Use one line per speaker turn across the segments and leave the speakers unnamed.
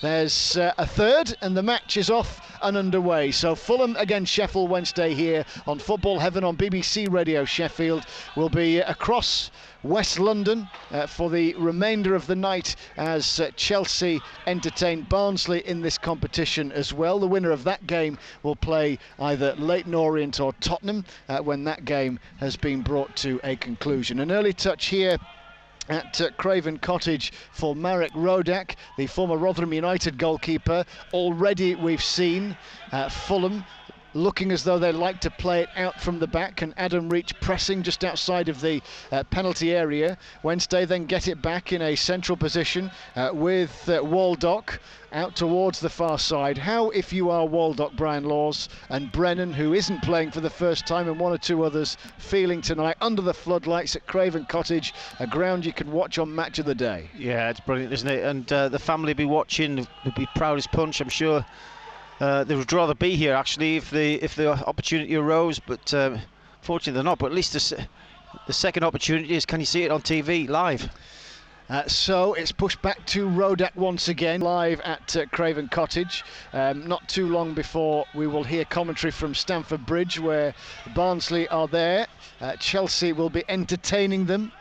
There's a third and the match is off and underway. So Fulham against Sheffield Wednesday here on Football Heaven on BBC Radio Sheffield. Will be across West London for the remainder of the night as Chelsea entertain Barnsley in this competition as well. The winner of that game will play either Leyton Orient or Tottenham when that game has been brought to a conclusion. An early touch here at Craven Cottage for Marek Rodak, the former Rotherham United goalkeeper. Already we've seen Fulham looking as though they like to play it out from the back, and Adam Reach pressing just outside of the penalty area. Wednesday then get it back in a central position with Waldock out towards the far side. How, if you are Waldock, Brian Laws, and Brennan, who isn't playing for the first time, and one or two others, feeling tonight under the floodlights at Craven Cottage, a ground you can watch on Match of the Day?
Yeah, it's brilliant, isn't it? And the family be watching, would be proud as punch, I'm sure. They would rather be here actually if the opportunity arose, but fortunately they're not. But at least the second opportunity is, can you see it on TV live?
So it's pushed back to Rodak once again, live at Craven Cottage. Not too long before we will hear commentary from Stamford Bridge, where Barnsley are there. Chelsea will be entertaining them.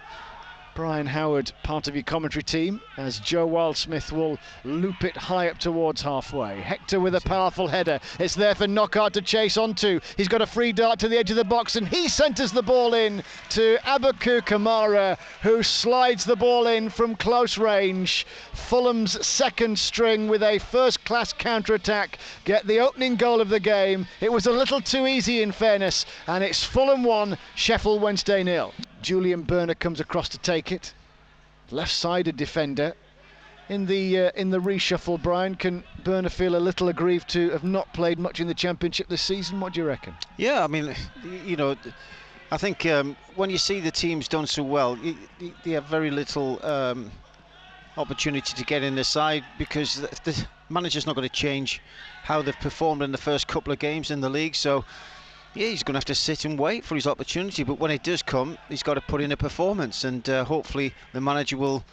Brian Howard, part of your commentary team, as Joe Wildsmith will loop it high up towards halfway. Hector with a powerful header. It's there for Knockaert to chase onto. He's got a free dart to the edge of the box, and he centres the ball in to Abaku Kamara, who slides the ball in from close range. Fulham's second string with a first-class counter-attack get the opening goal of the game. It was a little too easy, in fairness, and it's Fulham 1, Sheffield Wednesday 0. Julian Burner comes across to take it. Left-sided defender. In the reshuffle, Brian, can Burner feel a little aggrieved to have not played much in the Championship this season? What do you reckon?
Yeah, I mean, you know, I think when you see the teams done so well, they have very little opportunity to get in the side, because the manager's not going to change how they've performed in the first couple of games in the league. So yeah, he's going to have to sit and wait for his opportunity, but when it does come, he's got to put in a performance, and hopefully the manager will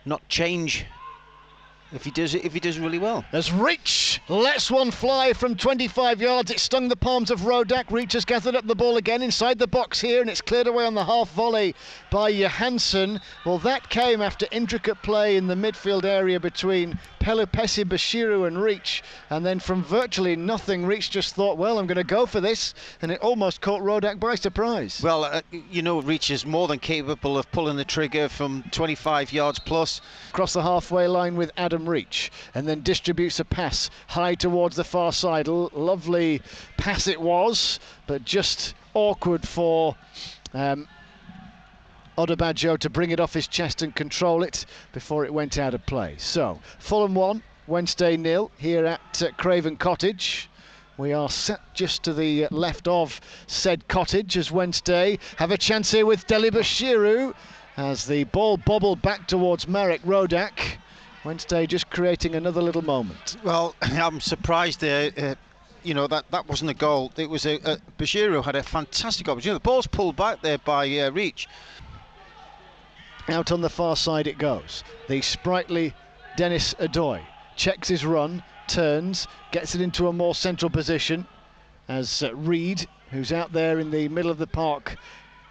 not change if he does really well.
There's Reach, lets one fly from 25 yards. It stung the palms of Rodak. Reach has gathered up the ball again inside the box here, and it's cleared away on the half volley by Johansson. Well, that came after intricate play in the midfield area between Pelupesi Bashiru and Reach, and then from virtually nothing, Reach just thought, well, I'm going to go for this, and it almost caught Rodak by surprise.
Well, you know, Reach is more than capable of pulling the trigger from 25 yards plus.
Across the halfway line with Adam Reach, and then distributes a pass high towards the far side. Lovely pass it was, but just awkward for Odebajo to bring it off his chest and control it before it went out of play. So Fulham 1, Wednesday 0 here at Craven Cottage. We are set just to the left of said cottage as Wednesday have a chance here with Deli Bashiru as the ball bobbled back towards Marek Rodak. Wednesday just creating another little moment.
Well, I'm surprised there. You know, that wasn't a goal. It was Bashiru had a fantastic opportunity. The ball's pulled back there by Reach.
Out on the far side it goes. The sprightly Dennis Adoy checks his run, turns, gets it into a more central position as Reed, who's out there in the middle of the park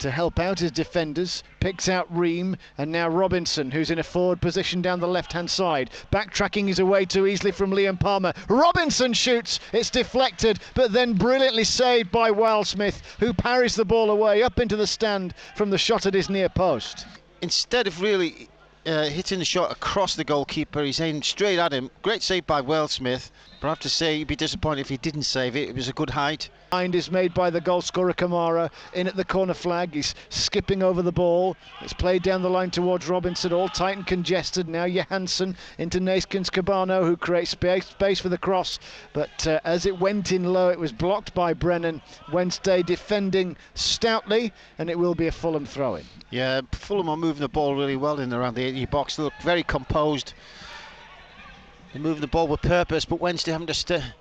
to help out his defenders, picks out Ream, and now Robinson, who's in a forward position down the left-hand side, backtracking his way too easily from Liam Palmer. Robinson shoots, it's deflected, but then brilliantly saved by Wildsmith, who parries the ball away up into the stand from the shot at his near post.
Instead of really hitting the shot across the goalkeeper, he's aimed straight at him. Great save by Wildsmith, but I have to say he'd be disappointed if he didn't save it. It was a good height.
Find is made by the goal scorer Kamara in at the corner flag. He's skipping over the ball. It's played down the line towards Robinson, all tight and congested. Now Johansson into Neeskens Cabano, who creates space for the cross, but as it went in low, it was blocked by Brennan. Wednesday defending stoutly, and it will be a Fulham throw-in.
Yeah, Fulham are moving the ball really well in around the 80 box. They look very composed. They're moving the ball with purpose, but Wednesday having to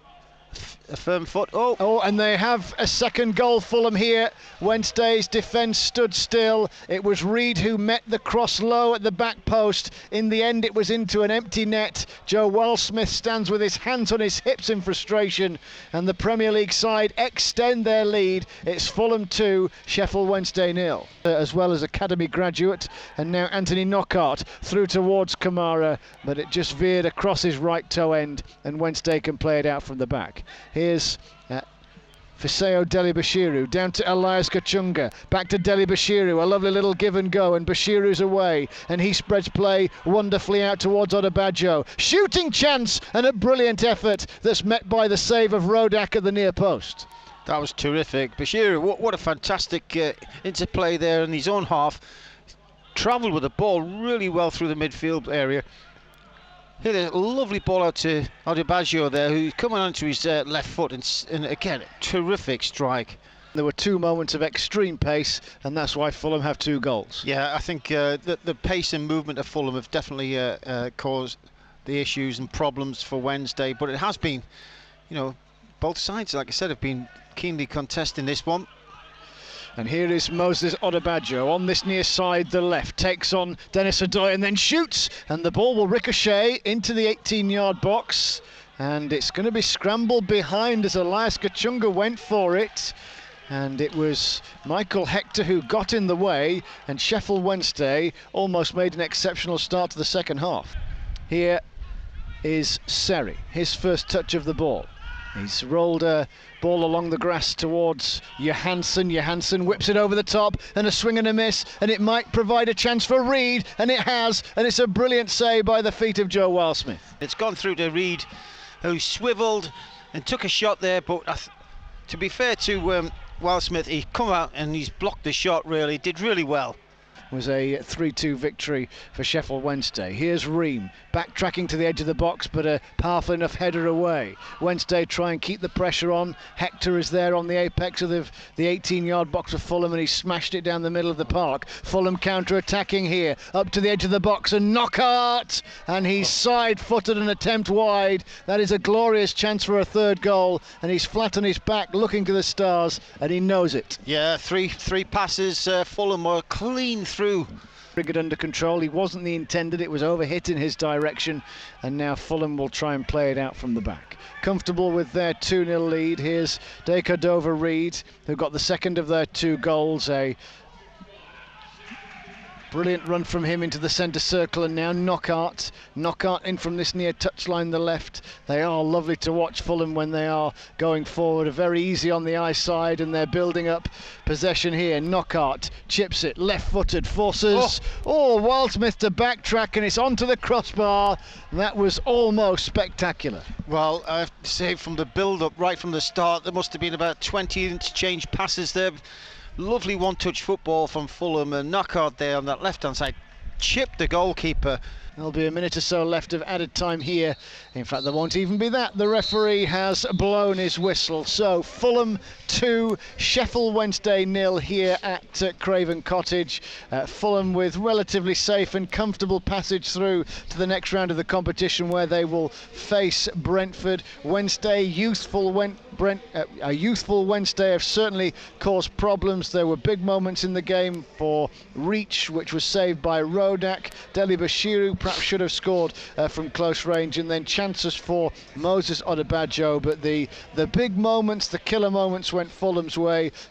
a firm foot.
Oh, and they have a second goal, Fulham here. Wednesday's defence stood still. It was Reed who met the cross low at the back post. In the end, it was into an empty net. Joe Wildsmith stands with his hands on his hips in frustration, and the Premier League side extend their lead. It's Fulham 2, Sheffield Wednesday 0. As well as academy graduate, and now Anthony Knockaert through towards Kamara, but it just veered across his right toe end, and Wednesday can play it out from the back. Here's Fiseo Dele-Bashiru down to Elias Kachunga, back to Dele-Bashiru, a lovely little give and go, and Bashiru's away, and he spreads play wonderfully out towards Odebajo. Shooting chance, and a brilliant effort that's met by the save of Rodak at the near post.
That was terrific. Bashiru, what a fantastic interplay there in his own half. Travelled with the ball really well through the midfield area. Hit a lovely ball out to Odebajo there, who's coming onto his left foot, and again, terrific strike.
There were 2 moments of extreme pace, and that's why Fulham have 2 goals.
Yeah, I think the pace and movement of Fulham have definitely caused the issues and problems for Wednesday, but it has been, both sides, like I said, have been keenly contesting this one.
And here is Moses Odebajo on this near side, the left, takes on Dennis Odoi and then shoots, and the ball will ricochet into the 18-yard box, and it's going to be scrambled behind as Elias Kachunga went for it, and it was Michael Hector who got in the way, and Sheffield Wednesday almost made an exceptional start to the second half. Here is Seri, his first touch of the ball. He's rolled a ball along the grass towards Johansson. Johansson whips it over the top, and a swing and a miss, and it might provide a chance for Reed, and it has, and it's a brilliant save by the feet of Joe Wildsmith.
It's gone through to Reed, who swivelled and took a shot there, but to be fair to Wildsmith, he come out and he's blocked the shot really, did really well.
Was a 3-2 victory for Sheffield Wednesday. Here's Ream, backtracking to the edge of the box, but a powerful enough header away. Wednesday try and keep the pressure on. Hector is there on the apex of the 18-yard box of Fulham, and he smashed it down the middle of the park. Fulham counter-attacking here, up to the edge of the box, and Knockaert! And he's side-footed an attempt wide. That is a glorious chance for a third goal, and he's flat on his back looking to the stars, and he knows it.
Yeah, three passes, Fulham were clean through.
Triggered under control. He wasn't the intended, it was overhit in his direction, and now Fulham will try and play it out from the back. Comfortable with their 2-0 lead. Here's Cordova-Reid, who got the second of their 2 goals. A brilliant run from him into the centre circle, and now Knockaert in from this near touchline, the left. They are lovely to watch, Fulham, when they are going forward. Are very easy on the eye side, and they're building up possession here. Knockaert chips it, left-footed, forces Wildsmith to backtrack, and it's onto the crossbar. That was almost spectacular.
Well, I have to say, from the build-up right from the start, there must have been about 20 interchange passes there. Lovely one-touch football from Fulham, and Knockaert there on that left-hand side chipped the goalkeeper.
There'll be a minute or so left of added time here. In fact, there won't even be that. The referee has blown his whistle. So Fulham 2, Sheffield Wednesday 0 here at Craven Cottage. Fulham with relatively safe and comfortable passage through to the next round of the competition, where they will face Brentford. Wednesday, youthful Wednesday have certainly caused problems. There were big moments in the game for Reach, which was saved by Rodak. Dele-Bashiru perhaps should have scored from close range, and then chances for Moses Odebajo, but the big moments, the killer moments, went Fulham's way.